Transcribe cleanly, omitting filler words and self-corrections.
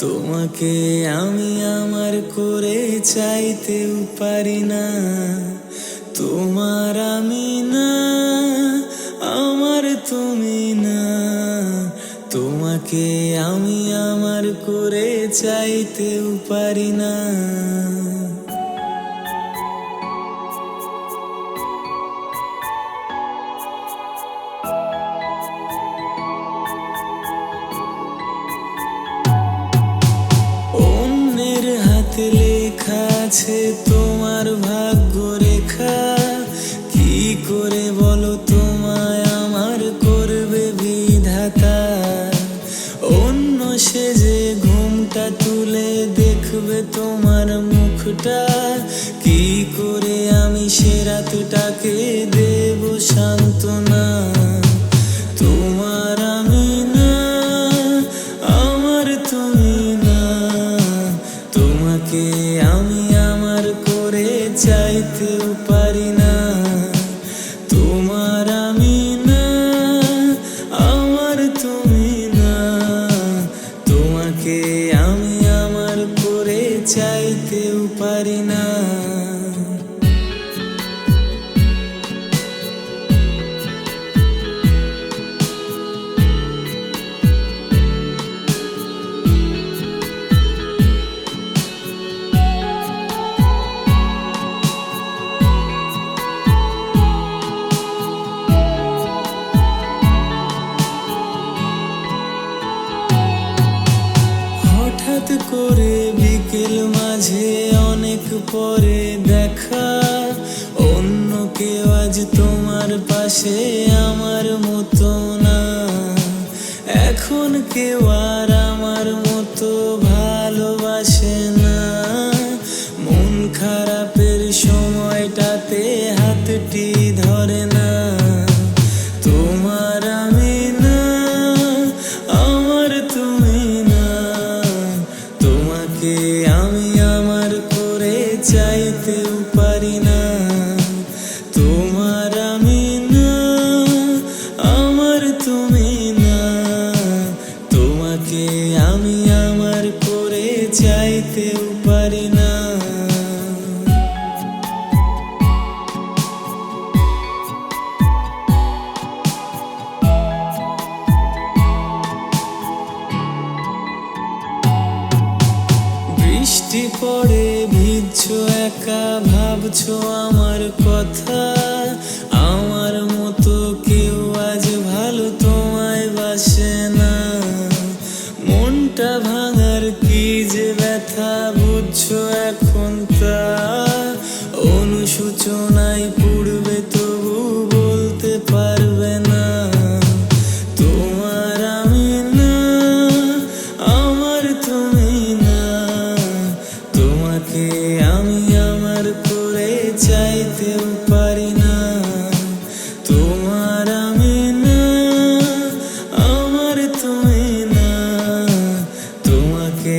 তোমাকে আমি আমার করে চাইতেও পারি না। তোমার আমি না, আমার তুমি না। তোমাকে আমি আমার করে চাইতেও পারি না। অন্যের হাতে লেখা আছে তোমার ভাগ্য রেখা। কি করে বলো তোমায় আমার করবে বিধাতা? অন্য সেজে ঘুমটা তুলে দেখবে তোমার মুখটা। কি করে আমি সে রাতটাকে দেব সান্ত্বনা? তোমার আমি না, আমার তুমি না। তোমাকে আমি আমার করে চাইতেও পারি না। তোমার আমি না, আমার তুমি না। তোমাকে আমি আমার করে চাইতেও পারি না। হঠাৎ করে বিকেল মাঝে অনেক পরে দেখা। অন্য কেউ আজ তোমার পাশে আমার মতো না। এখন কেউ আর আমার মতো ভালোবাসে না। মন খারাপের সময়টাতে হাতটি ধরে না। তোমার আমি না, আমার তুমি না। তোমাকে আমি আমার করে চাইতেও পারি না। তোমার আমি না, আমার তুমি না। তোমাকে আমি আমার করে চাইতেও পারি না। বৃষ্টি পড়ে ভিজছো একা, ভাবছো আমার কথা। আমার মতো কেউ আজ ভালো তোমায় বাসে না। মনটা ভাঙার কি যে ব্যথা বুঝছো এখন তা। অনুশোচনায় পুড়বে তবু বলতে পারবে না। তোমার আমি না, আমার তুমি না। তোমাকে আমি আমার করে চাইতেও পারি না। তোমার আমি না, আমার তুমি না। তোমাকে